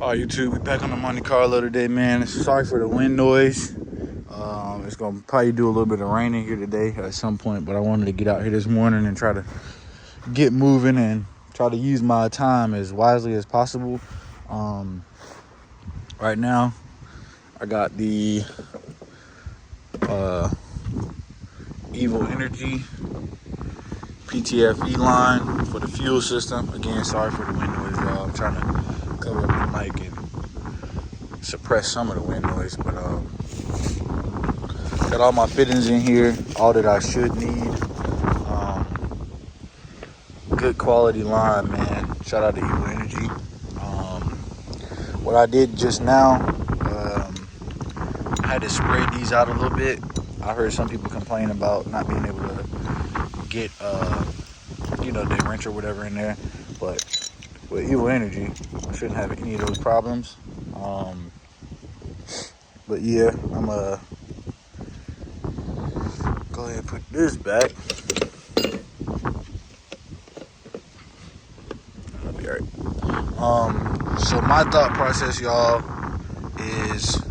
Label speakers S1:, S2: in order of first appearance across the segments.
S1: All right, YouTube, we back on the Monte Carlo today, man. Sorry for the wind noise. It's gonna probably do a little bit of raining here today at some point, but I wanted to get out here this morning and try to get moving and try to use my time as wisely as possible. Right now, I got the Evil Energy PTFE line for the fuel system. Again, sorry for the wind noise, y'all. I'm trying to cover up the mic and suppress some of the wind noise, but got all my fittings in here, all that I should need. Good quality line, man. Shout out to Evil Energy. What I did just now, I had to spray these out a little bit. I heard some people complain about not being able to get, the wrench or whatever in there. But with Evil Energy, I shouldn't have any of those problems. But yeah, I'm gonna go ahead and put this back. That'll be alright. So my thought process, y'all, is,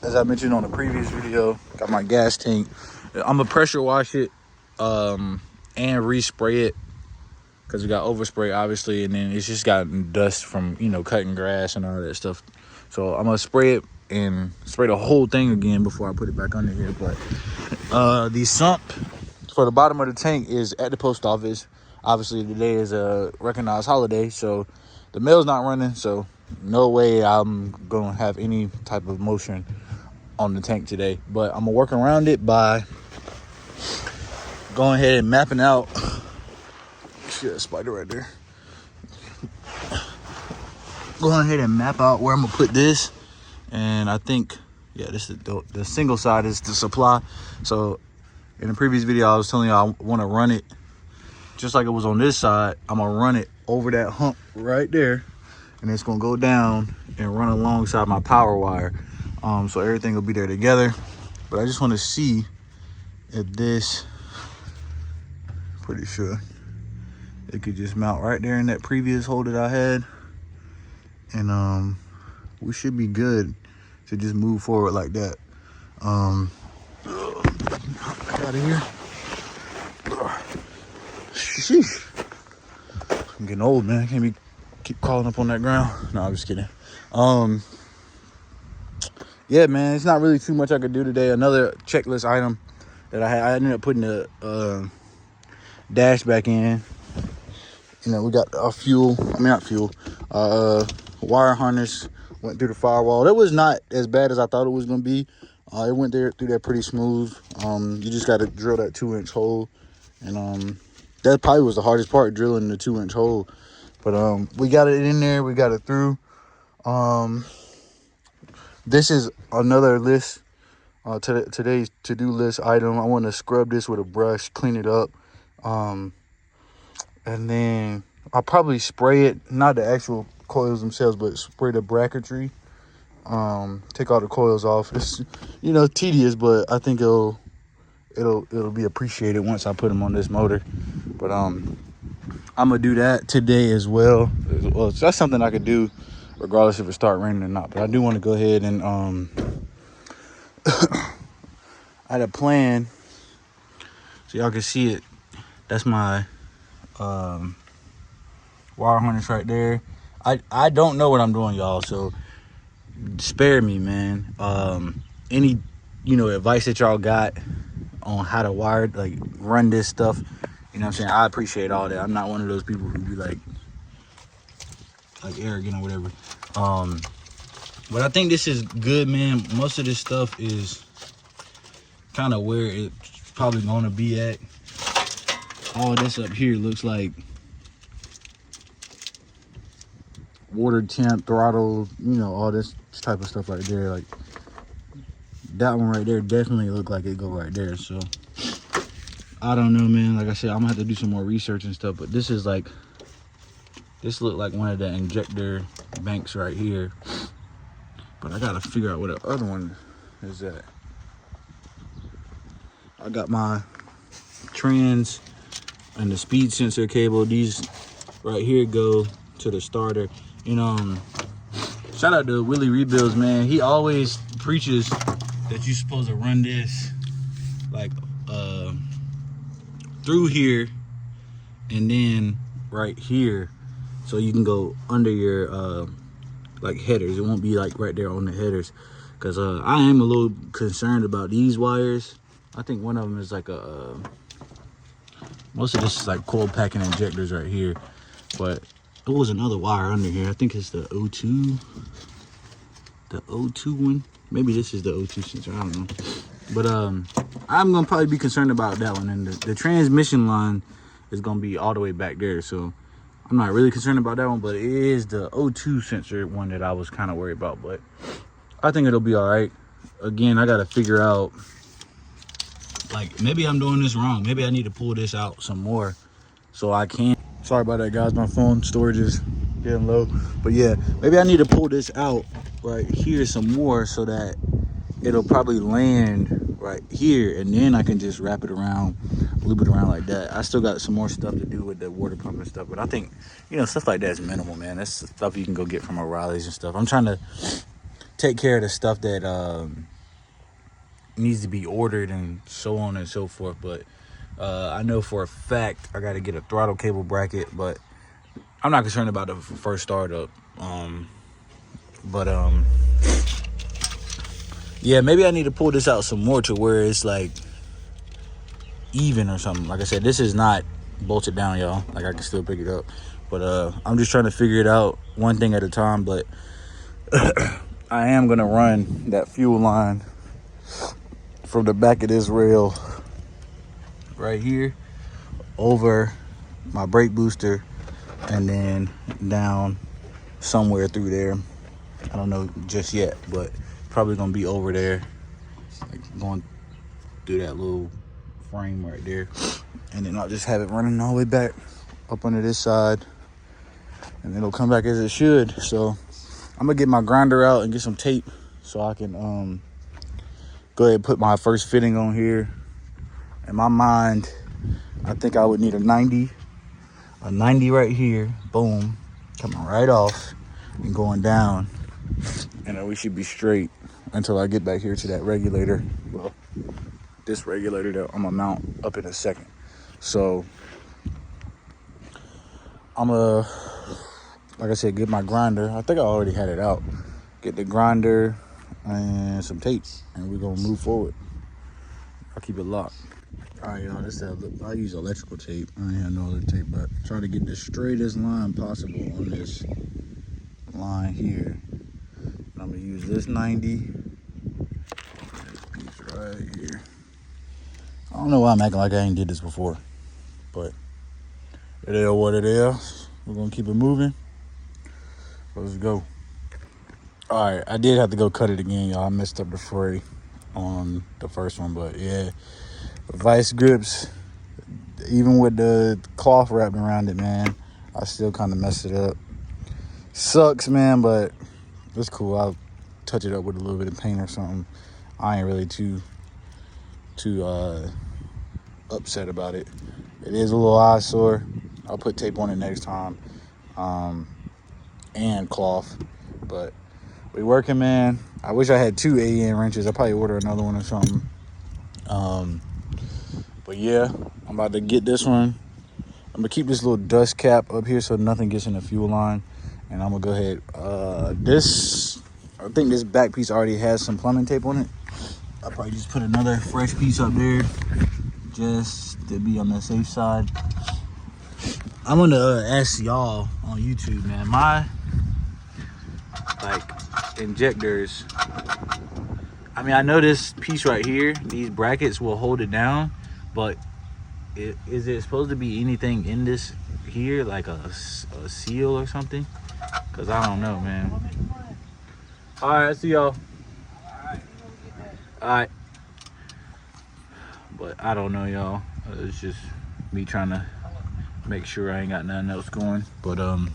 S1: as I mentioned on the previous video, got my gas tank. I'm gonna pressure wash it and respray it because it got overspray, obviously, and then it's just gotten dust from cutting grass and all that stuff. So I'm gonna spray it and spray the whole thing again before I put it back under here. But the sump for the bottom of the tank is at the post office. Obviously today is a recognized holiday, so the mail's not running, so no way I'm gonna have any type of motion on the tank today. But I'm gonna work around it by going ahead and mapping out. See that spider right there? Going ahead and map out where I'm gonna put this. And I think, yeah, this is the single side is the supply. So in the previous video, I was telling you I want to run it just like it was on this side. I'm gonna run it over that hump right there, and it's gonna go down and run alongside my power wire. So everything will be there together. But I just want to see if this, pretty sure it could just mount right there in that previous hole that I had, and we should be good to just move forward like that. Get out of here. Sheesh. I'm getting old, man. I can't keep crawling up on that ground. No, I'm just kidding. Yeah, man, it's not really too much I could do today. Another checklist item that I ended up putting the dash back in. We got our wire harness went through the firewall. That was not as bad as I thought it was gonna be. It went through there pretty smooth. You just got to drill that 2-inch hole, and that probably was the hardest part, drilling the 2-inch hole. But we got it in there. We got it through. This is another list. Today's to-do list item. I want to scrub this with a brush, clean it up, and then I'll probably spray it, not the actual coils themselves, but spray the bracketry. Take all the coils off. It's tedious, but I think it'll be appreciated once I put them on this motor. But I'm gonna do that today as well. Well, so that's something I could do regardless if it start raining or not. But I do want to go ahead and I had a plan so y'all can see it. That's my wire harness right there. I don't know what I'm doing, y'all, so spare me, man. Any advice that y'all got on how to run this stuff, what I'm saying, I appreciate all that. I'm not one of those people who be like arrogant or whatever. But I think this is good, man. Most of this stuff is kind of where it's probably gonna be at. All this up here looks like water temp, throttle, all this type of stuff right there. Like that one right there definitely look like it go right there. So I don't know, man. Like I said, I'm gonna have to do some more research and stuff, but this look like one of the injector banks right here. But I gotta figure out where the other one is at. I got my trans and the speed sensor cable. These right here go to the starter. Shout out to Willie Rebuilds, man. He always preaches that you're supposed to run this like through here and then right here, so you can go under your like headers. It won't be like right there on the headers, because I am a little concerned about these wires. I think one of them is like a most of this is like coil packing injectors right here, but there was another wire under here. I think it's the O2 one. Maybe this is the O2 sensor, I don't know. But I'm gonna probably be concerned about that one. And the transmission line is gonna be all the way back there, so I'm not really concerned about that one. But it is the O2 sensor one that I was kind of worried about, but I think it'll be all right. Again, I gotta figure out, like, maybe I'm doing this wrong. Maybe I need to pull this out some more so I can. Sorry about that, guys. My phone storage is getting low. But yeah, maybe I need to pull this out right here some more so that it'll probably land right here, and then I can just wrap it around, loop it around like that. I still got some more stuff to do with the water pump and stuff, but I think, you know, stuff like that is minimal, man. That's stuff you can go get from O'Reilly's and stuff. I'm trying to take care of the stuff that needs to be ordered and so on and so forth. But I know for a fact I got to get a throttle cable bracket, but I'm not concerned about the first startup. Yeah, maybe I need to pull this out some more to where it's like even or something. Like I said, this is not bolted down, y'all. Like, I can still pick it up, but I'm just trying to figure it out one thing at a time. But I am gonna run that fuel line from the back of this rail right here over my brake booster and then down somewhere through there. I don't know just yet, but probably gonna be over there, like going through that little frame right there, and then I'll just have it running all the way back up under this side, and it'll come back as it should. So I'm gonna get my grinder out and get some tape so I can go ahead and put my first fitting on here. In my mind, I think I would need a 90 right here, boom, coming right off and going down, and then we should be straight until I get back here to that regulator. Well, this regulator that I'm gonna mount up in a second. So I'm gonna, like I said, get my grinder. I think I already had it out. Get the grinder and some tape, and we're gonna move forward. I'll keep it locked. All right, y'all, I use electrical tape. I ain't have no other tape, but try to get the straightest line possible on this line here. And I'm gonna use this 90, this piece right here. I don't know why I'm acting like I ain't did this before, but it is what it is. We're gonna keep it moving. Let's go. All right, I did have to go cut it again, y'all. I messed up the fray on the first one, but yeah, vice grips, even with the cloth wrapped around it, man, I still kind of messed it up. Sucks, man, but it's cool. I'll touch it up with a little bit of paint or something. I ain't really too upset about it. It is a little eyesore. I'll put tape on it next time, and cloth, but we working, man. I wish I had 2 AN wrenches. I'll probably order another one or something. But yeah, I'm about to get this one. I'm gonna keep this little dust cap up here so nothing gets in the fuel line, and I'm gonna go ahead. I think this back piece already has some plumbing tape on it. I'll probably just put another fresh piece up there just to be on the safe side. I'm gonna ask y'all on YouTube, man, my injectors, I mean, I know this piece right here, these brackets will hold it down, but is it supposed to be anything in this here, like a seal or something? Because I don't know, man. All right, I see y'all. All right. But I don't know, y'all. It's just me trying to make sure I ain't got nothing else going. But I'm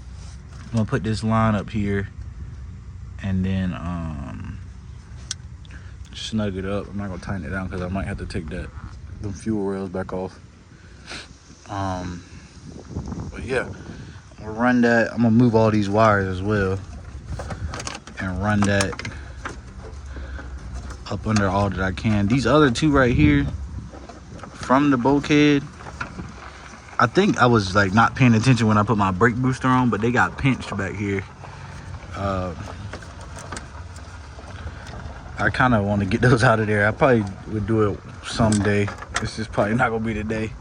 S1: gonna put this line up here and then snug it up. I'm not gonna tighten it down because I might have to take the fuel rails back off. But yeah, I'm gonna run that. I'm gonna move all these wires as well, and and run that up under all that I can. These other two right here from the bulkhead, I think I was like not paying attention when I put my brake booster on, but they got pinched back here. I kind of want to get those out of there. I probably would do it someday. This is probably not gonna be today,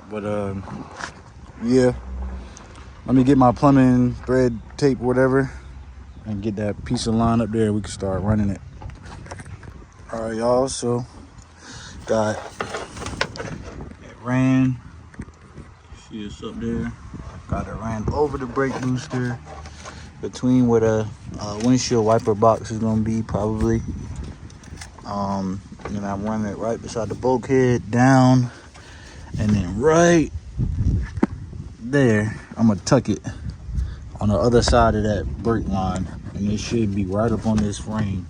S1: but yeah, let me get my plumbing thread tape, whatever, and get that piece of line up there. We can start running it. All right, y'all, so got it ran. See it's up there. Got it ran over the brake booster between where the windshield wiper box is gonna be, probably. And I'm running it right beside the bulkhead, down, and then right there, I'm gonna tuck it on the other side of that brake line, and it should be right up on this frame.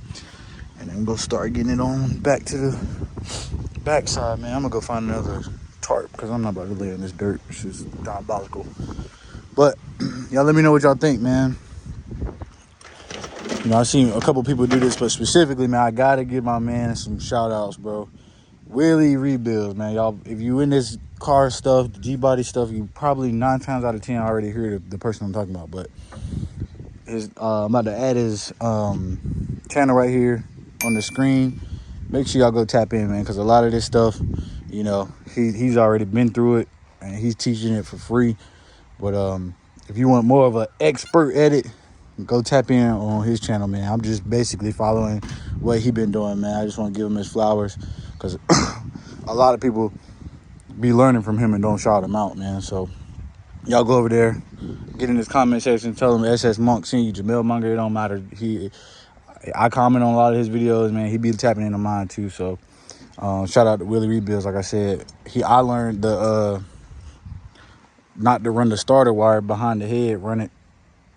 S1: And then I'm gonna start getting it on back to the back side, man. I'm gonna go find another tarp because I'm not about to lay in this dirt. It's just diabolical. But y'all let me know what y'all think, man. You know, I've seen a couple people do this, but specifically, man, I gotta give my man some shout outs, bro. Willie Rebuilds, man. Y'all, if you in this car stuff, the G-body stuff, you probably 9 times out of 10 already hear the person I'm talking about. But I'm about to add his channel right here on the screen. Make sure y'all go tap in, man, because a lot of this stuff, you know, he's already been through it and he's teaching it for free. But if you want more of an expert at it, go tap in on his channel, man. I'm just basically following what he been doing, man. I just want to give him his flowers because a lot of people be learning from him and don't shout him out, man. So y'all go over there, get in his comment section, tell him SS Monk seen you, Jamel Munger. It don't matter. I comment on a lot of his videos, man. He be tapping into mine too. So shout out to Willie Rebuilds. Like I said, I learned the not to run the starter wire behind the head, run it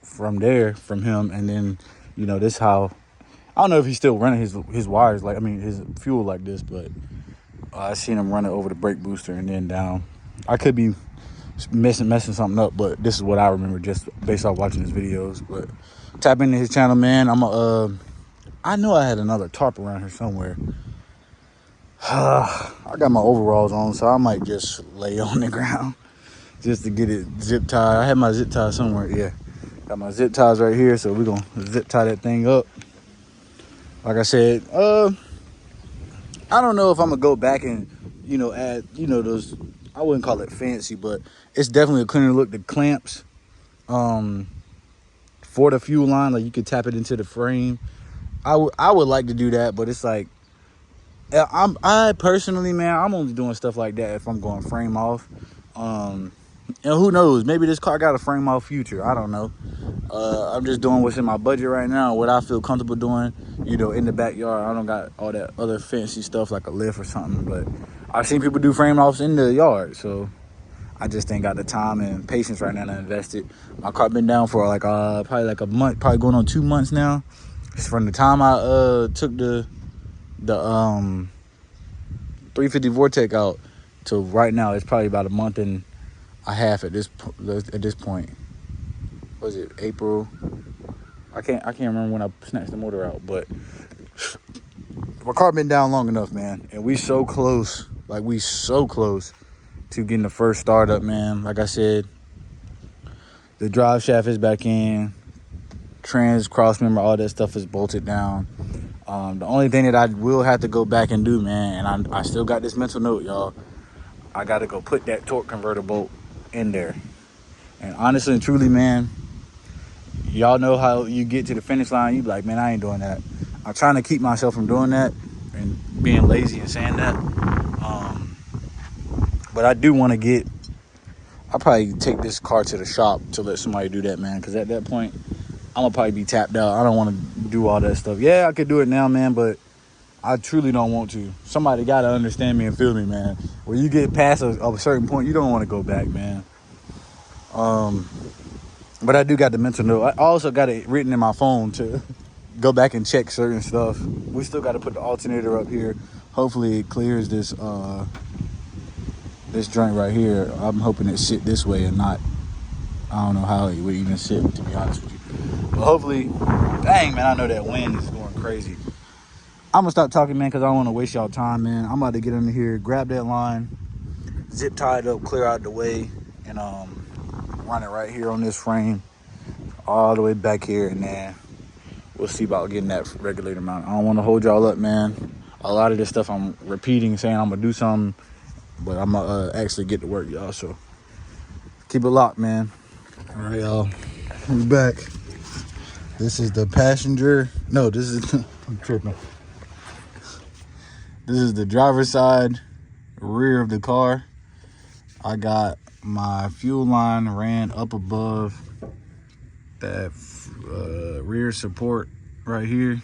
S1: from there from him, and then, you know, this how I don't know if he's still running his wires, like, I mean, his fuel like this, but I seen him run it over the brake booster and then down. I could be messing something up, but this is what I remember just based off watching his videos. But tap into his channel, man. I know I had another tarp around here somewhere. I got my overalls on, so I might just lay on the ground just to get it zip tied. I had my zip tie somewhere, yeah. Got my zip ties right here, so we're gonna zip tie that thing up. Like I said, I don't know if I'm gonna go back and, you know, add, you know, those, I wouldn't call it fancy, but it's definitely a cleaner look. The clamps for the fuel line, like you could tap it into the frame. I would like to do that, but it's like, I personally, man, I'm only doing stuff like that if I'm going frame off. And who knows, maybe this car got a frame off future, I don't know. I'm just doing what's in my budget right now, what I feel comfortable doing, you know, in the backyard. I don't got all that other fancy stuff like a lift or something, but I've seen people do frame offs in the yard, so I just ain't got the time and patience right now to invest it. My car been down for like probably like a month, probably going on 2 months now. It's from the time I took the 350 Vortec out to right now. It's probably about a month and a half at this point. Was it April? I can't remember when I snatched the motor out, but my car been down long enough, man. And we so close, like we so close to getting the first start up, man. Like I said, the drive shaft is back in, trans cross member, all that stuff is bolted down. The only thing that I will have to go back and do, man, and I still got this mental note, y'all. I got to go put that torque converter bolt in there. And honestly and truly, man, y'all know how you get to the finish line, you be like, man, I ain't doing that. I'm trying to keep myself from doing that and being lazy and saying that. But I do want to I'll probably take this car to the shop to let somebody do that, man, because at that point, I'm going to probably be tapped out. I don't want to do all that stuff. Yeah, I could do it now, man, but I truly don't want to. Somebody got to understand me and feel me, man. When you get past a certain point, you don't want to go back, man. But I do got the mental note. I also got it written in my phone to go back and check certain stuff. We still got to put the alternator up here. Hopefully it clears this joint right here. I'm hoping it sit this way and not, I don't know how it would even sit, to be honest with you. But hopefully, dang, man, I know that wind is going crazy. I'm gonna stop talking, man, because I don't want to waste y'all time, man. I'm about to get under here, grab that line, zip tie it up, clear out the way, and run it right here on this frame, all the way back here, and then we'll see about getting that regulator mount. I don't want to hold y'all up, man. A lot of this stuff I'm repeating, saying I'm gonna do something, but I'm gonna actually get to work, y'all. So keep it locked, man. All right, y'all. We're back. This is the passenger. No, this is I'm tripping. This is the driver's side, rear of the car. I got my fuel line ran up above that rear support right here,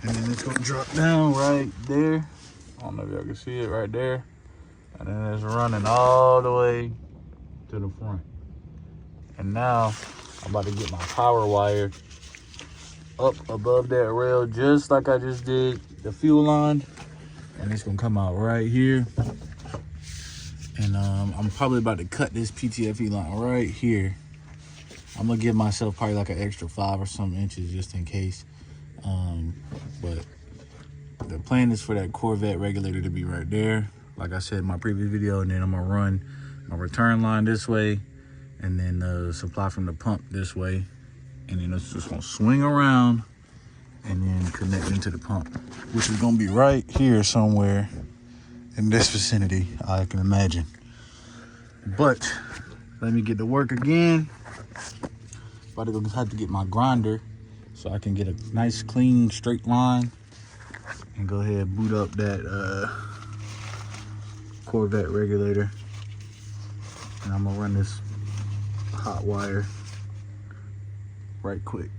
S1: and then it's gonna drop down right there. I don't know if y'all can see it right there, and then it's running all the way to the front. And now I'm about to get my power wire up above that rail, just like I just did the fuel line, and it's gonna come out right here. And I'm probably about to cut this PTFE line right here. I'm gonna give myself probably like an extra 5 or some inches just in case. But the plan is for that Corvette regulator to be right there, like I said in my previous video, and then I'm gonna run my return line this way, and then the supply from the pump this way, and then it's just gonna swing around and then connect into the pump, which is gonna be right here somewhere in this vicinity, I can imagine. But let me get to work again. About to go have to get my grinder so I can get a nice clean straight line and go ahead and boot up that Corvette regulator. And I'm gonna run this hot wire right quick.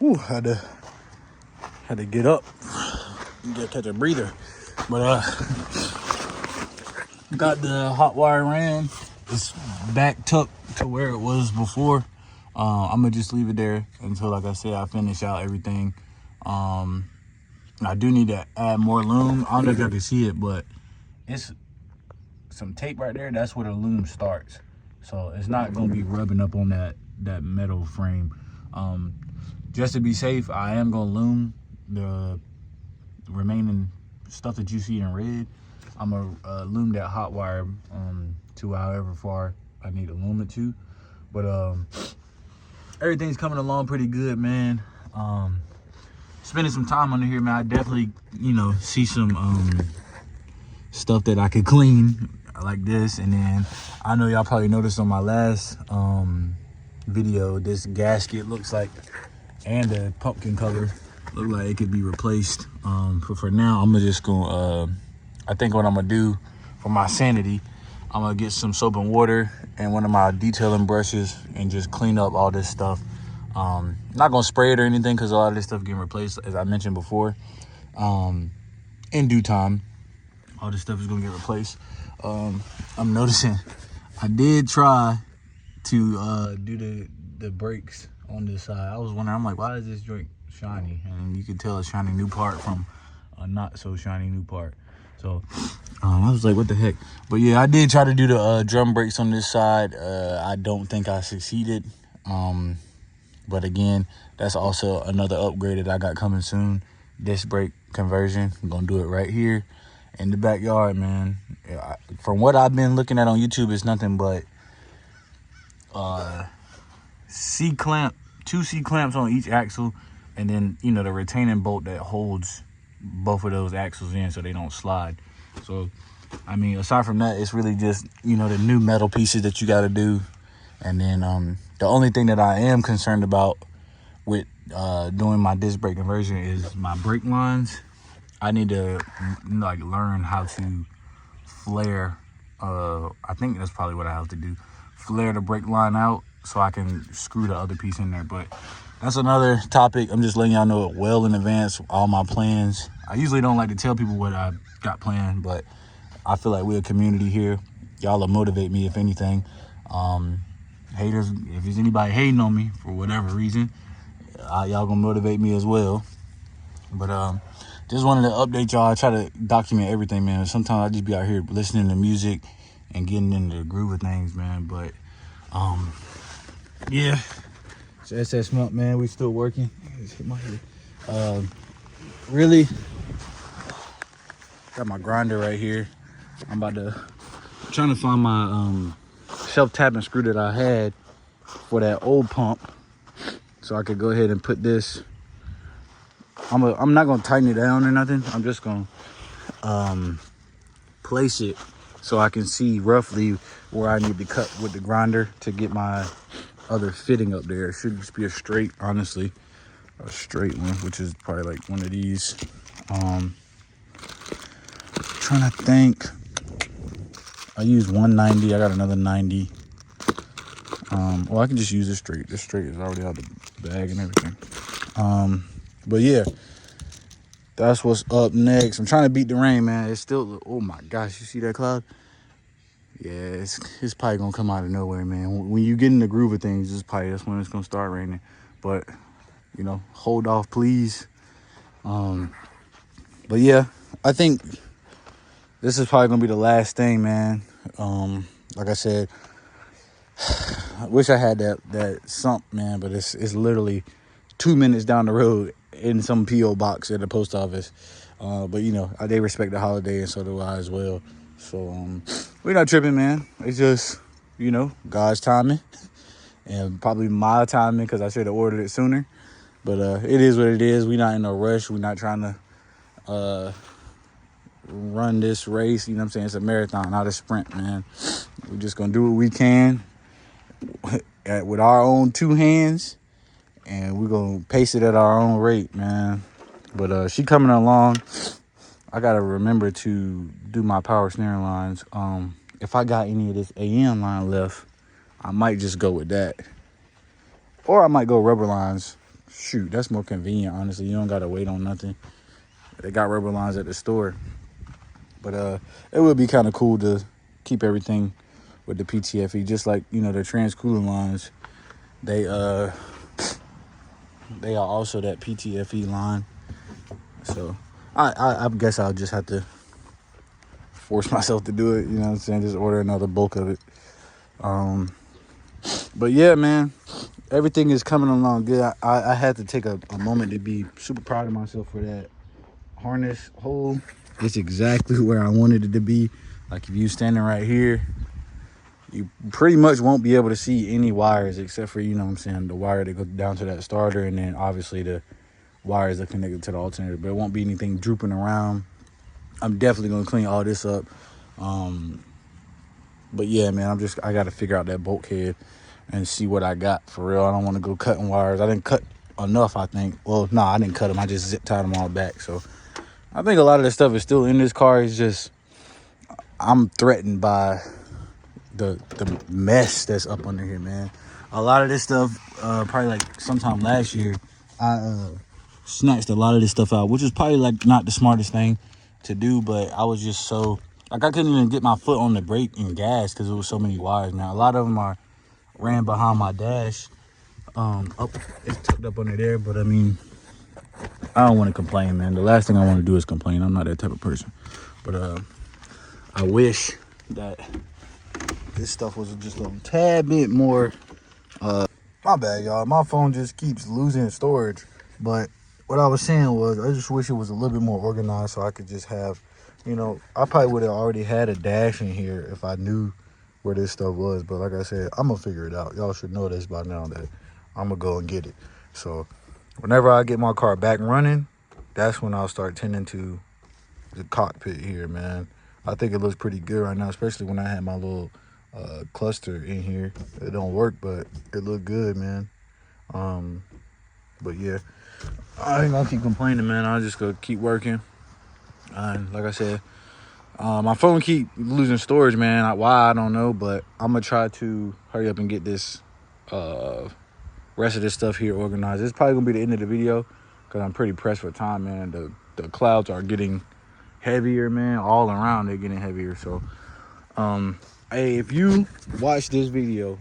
S1: Ooh, had to get up, catch a breather. But got the hot wire ran. It's back tucked to where it was before. I'm gonna just leave it there until, like I said, I finish out everything. I do need to add more loom. I don't know if y'all can see it, but it's some tape right there. That's where the loom starts. So it's not gonna be rubbing up on that metal frame. Just to be safe, I am gonna loom the remaining stuff that you see in red. I'm gonna loom that hot wire to however far I need to loom it to. But everything's coming along pretty good, man. Spending some time under here, man. I definitely, see some stuff that I could clean like this. And then I know y'all probably noticed on my last video, this gasket looks like, and the pumpkin cover look like it could be replaced. For now, I'm just gonna I think what I'm gonna do for my sanity, I'm gonna get some soap and water and one of my detailing brushes and just clean up all this stuff. Not gonna spray it or anything because a lot of this stuff getting replaced, as I mentioned before. In due time, all this stuff is gonna get replaced. I'm noticing I did try to do the brakes on this side. I was wondering, I'm like, why is this joint shiny? And you can tell a shiny new part from a not so shiny new part. So I was like, what the heck? But yeah, I did try to do the drum brakes on this side. I don't think I succeeded. But again, that's also another upgrade that I got coming soon. Disc brake conversion. I'm gonna do it right here in the backyard, man. From what I've been looking at on YouTube, it's nothing but C-clamp, 2 C-clamps on each axle, and then the retaining bolt that holds both of those axles in so they don't slide. So I mean, aside from that, it's really just the new metal pieces that you got to do. And then the only thing that I am concerned about with doing my disc brake conversion is my brake lines. I need to learn how to flare. I think that's probably what I have to do. Flare the brake line out so I can screw the other piece in there. But that's another topic. I'm just letting y'all know it well in advance, all my plans. I usually don't like to tell people what I got planned, but I feel like we're a community here. Y'all will motivate me, if anything. Haters, if there's anybody hating on me for whatever reason, y'all gonna motivate me as well. But just wanted to update y'all. I try to document everything, man. Sometimes I just be out here listening to music and getting into the groove of things, man. But yeah, It's SS Month, man. We still working. Just hit my head. Really, got my grinder right here. I'm trying to find my self-tapping screw that I had for that old pump, so I could go ahead and put this. I'm not gonna tighten it down or nothing. I'm just gonna place it so I can see roughly where I need to cut with the grinder to get my other fitting up there. It should just be a straight, honestly, a straight one, which is probably like one of these. Trying to think. I used 190. I got another 90. Well, I can just use this straight. This straight is already out the bag and everything. But yeah, that's what's up next. I'm trying to beat the rain, man. It's still, oh my gosh, you see that cloud? Yeah, it's probably gonna come out of nowhere, man. When you get in the groove of things, that's when it's gonna start raining. But you know, hold off, please. But yeah, I think this is probably gonna be the last thing, man. Like I said, I wish I had that sump, man, but it's literally 2 minutes down the road in some P.O. box at the post office. But you know, they respect the holiday, and so do I as well. So we're not tripping, man. It's just, you know, God's timing and probably my timing, because I should have ordered it sooner. But it is what it is. We're not in a rush. We're not trying to run this race. You know what I'm saying? It's a marathon, not a sprint, man. We're just gonna do what we can with our own 2 hands, and we're gonna pace it at our own rate, man. But she coming along. I gotta remember to do my power steering lines. If I got any of this AM line left, I might just go with that, or I might go rubber lines. Shoot, that's more convenient, honestly. You don't gotta wait on nothing. They got rubber lines at the store. But it would be kind of cool to keep everything with the PTFE, just like, you know, the trans cooling lines. They are also that PTFE line. So I guess I'll just have to force myself to do it. You know what I'm saying? Just order another bulk of it. But yeah, man, everything is coming along good. I had to take a moment to be super proud of myself for that harness hole. It's exactly where I wanted it to be. Like, if you standing right here, you pretty much won't be able to see any wires except for, you know what I'm saying, the wire that goes down to that starter, and then obviously the wires that connected to the alternator. But it won't be anything drooping around. I'm definitely gonna clean all this up. But yeah, man, I gotta figure out that bulkhead and see what I got for real. I don't want to go cutting wires. I didn't cut enough, I think. Well, no, I didn't cut them. I just zip tied them all back. So I think a lot of this stuff is still in this car. It's just I'm threatened by the mess that's up under here, man. A lot of this stuff, probably like sometime last year, I snatched a lot of this stuff out, which is probably like not the smartest thing to do, but I was just so, like, I couldn't even get my foot on the brake and gas because there was so many wires. Now, a lot of them ran behind my dash. It's tucked up under there, but I mean, I don't want to complain, man. The last thing I want to do is complain. I'm not that type of person. But I wish that this stuff was just a tad bit more. My bad, y'all. My phone just keeps losing storage. But what I was saying was, I just wish it was a little bit more organized so I could just have, you know, I probably would have already had a dash in here if I knew where this stuff was. But like I said, I'm going to figure it out. Y'all should know this by now that I'm going to go and get it. So whenever I get my car back running, that's when I'll start tending to the cockpit here, man. I think it looks pretty good right now, especially when I had my little cluster in here. It don't work, but it looked good, man. But yeah, I ain't gonna keep complaining, man. I'll just go keep working. And like I said, my phone keep losing storage, man. Why, I don't know, but I'm gonna try to hurry up and get this rest of this stuff here organized. It's probably gonna be the end of the video because I'm pretty pressed for time, man. The clouds are getting heavier, man. All around they're getting heavier. So hey, if you watch this video,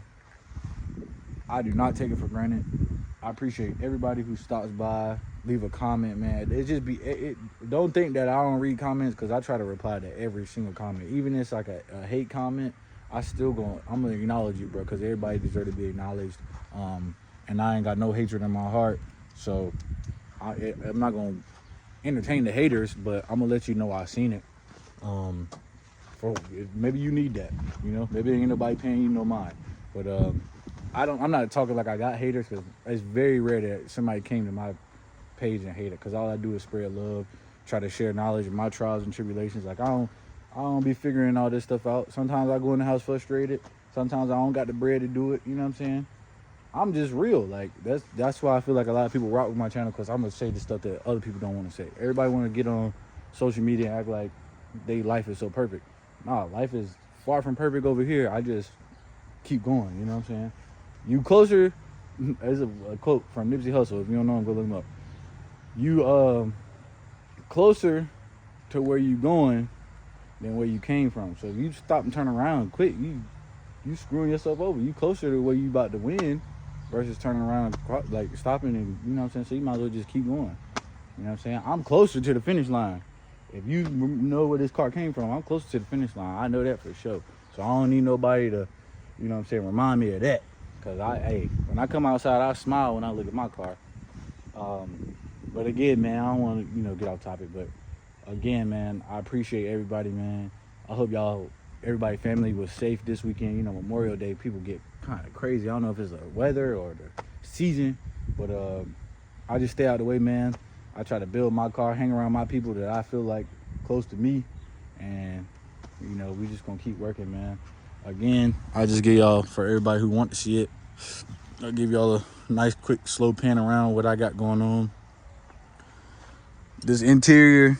S1: I do not take it for granted. I appreciate everybody who stops by, leave a comment, man. It just be don't think that I don't read comments, because I try to reply to every single comment. Even if it's like a hate comment, I'm gonna acknowledge you, bro, because everybody deserves to be acknowledged. and I ain't got no hatred in my heart. So I'm not gonna entertain the haters, but I'm gonna let you know I seen it. For maybe you need that, you know. Maybe ain't nobody paying you no mind, but I'm not talking like I got haters, because it's very rare that somebody came to my page and hate it, because all I do is spread love, try to share knowledge of my trials and tribulations. Like I don't be figuring all this stuff out. Sometimes I go in the house frustrated. Sometimes I don't got the bread to do it. You know what I'm saying? I'm just real. Like that's why I feel like a lot of people rock with my channel, because I'm gonna say the stuff that other people don't want to say. Everybody want to get on social media and act like their life is so perfect. Nah, life is far from perfect over here. I just keep going. You know what I'm saying? You closer. There's a quote from Nipsey Hussle. If you don't know him, go look him up. You closer to where you going than where you came from. So if you stop and turn around quick, you screwing yourself over. You closer to where you about to win versus turning around, like stopping, and you know what I'm saying? So you might as well just keep going. You know what I'm saying? I'm closer to the finish line. If you know where this car came from, I'm closer to the finish line. I know that for sure. So I don't need nobody to, you know what I'm saying, remind me of that. Because when I come outside, I smile when I look at my car. But again, man, I don't want to, get off topic. But again, man, I appreciate everybody, man. I hope everybody family was safe this weekend. Memorial Day, people get kind of crazy. I don't know if it's the weather or the season, but I just stay out of the way, man. I try to build my car, hang around my people that I feel like close to me, and we just gonna keep working, man. Again, I just give y'all, for everybody who want to see it, I'll give y'all a nice quick slow pan around what I got going on. This interior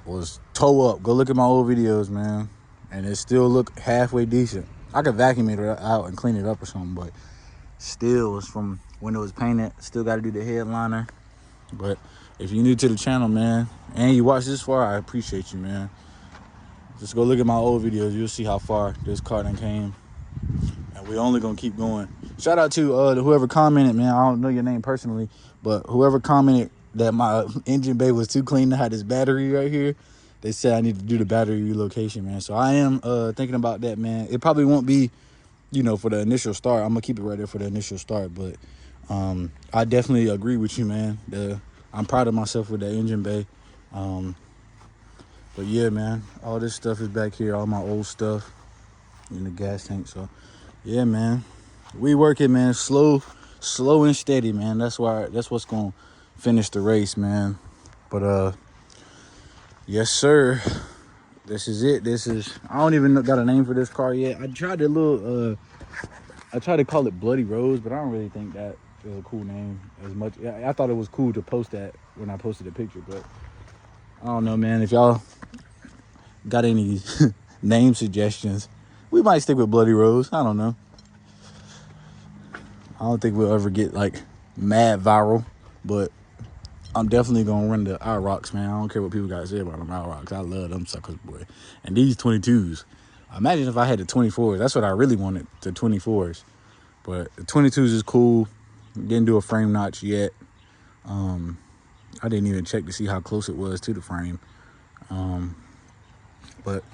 S1: was toe up. Go look at my old videos, man, and it still look halfway decent. I could vacuum it out and clean it up or something, but still, it's from when it was painted. Still got to do the headliner. But if you're new to the channel, man, and you watch this far, I appreciate you, man. Just go look at my old videos. You'll see how far this car done came. And we're only going to keep going. Shout out to whoever commented, man. I don't know your name personally, but whoever commented that my engine bay was too clean to have this battery right here, they said I need to do the battery relocation, man. So I am thinking about that, man. It probably won't be, for the initial start. I'm going to keep it right there for the initial start, but I definitely agree with you, man. I'm proud of myself with that engine bay. But yeah, man, all this stuff is back here, all my old stuff in the gas tank. So yeah, man, we working, man, slow and steady, man. That's what's gonna finish the race, man. But yes, sir, this is it. I don't even got a name for this car yet. I tried to call it Bloody Rose, but I don't really think that is a cool name as much. I thought it was cool to post that when I posted the picture, but I don't know, man. If y'all got any name suggestions, we might stick with Bloody Rose. I don't know. I don't think we'll ever get like mad viral, but I'm definitely gonna run the IROX, man. I don't care what people gotta say about them IROX. I love them suckers, boy. And these 22s. Imagine if I had the 24s. That's what I really wanted, the 24s. But the 22s is cool. Didn't do a frame notch yet. I didn't even check to see how close it was to the frame. But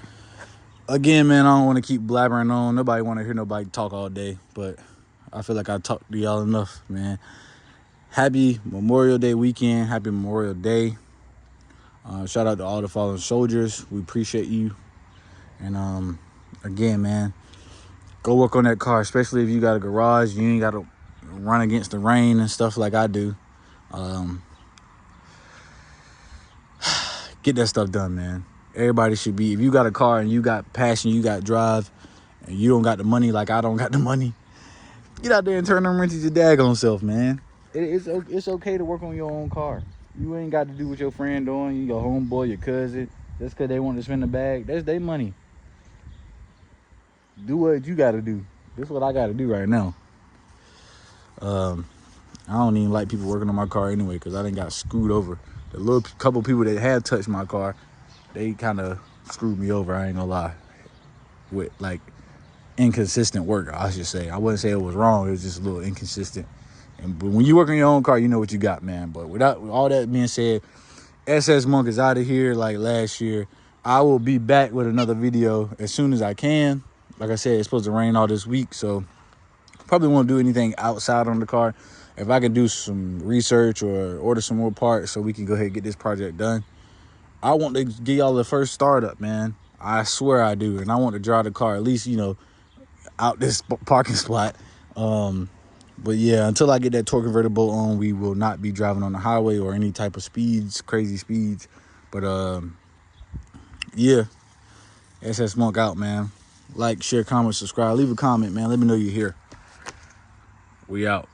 S1: again, man, I don't want to keep blabbering on. Nobody want to hear nobody talk all day, but I feel like I talked to y'all enough, man. Happy Memorial Day weekend. Happy Memorial Day. Shout out to all the fallen soldiers. We appreciate you. And again, man, go work on that car, especially if you got a garage. You ain't got to run against the rain and stuff like I do. Get that stuff done, man. Everybody should be, if you got a car and you got passion, you got drive, and you don't got the money like I don't got the money, get out there and turn them wrenches your daggone self, man. It's okay to work on your own car. You ain't got to do what your friend doing, your homeboy, your cousin, just because they want to spend the bag. That's their money. Do what you got to do. This is what I got to do right now. I don't even like people working on my car anyway, because I done got screwed over. The little couple people that had touched my car, they kind of screwed me over, I ain't gonna lie. With like inconsistent work, I should say. I wouldn't say it was wrong, it was just a little inconsistent. But when you work on your own car, with what you got, man. But with all that being said, SS Monk is out of here like last year. I will be back with another video as soon as I can. Like I said, it's supposed to rain all this week, so Probably won't do anything outside on the car. If I can do some research or order some more parts so we can go ahead and get this project done, I want to give y'all the first startup, man. I swear I do. And I want to drive the car at least, out this parking spot. But yeah, until I get that torque converter bolt on, we will not be driving on the highway or any type of speeds, crazy speeds. But yeah, SS Monk out, man. Like, share, comment, subscribe. Leave a comment, man. Let me know you're here. We out.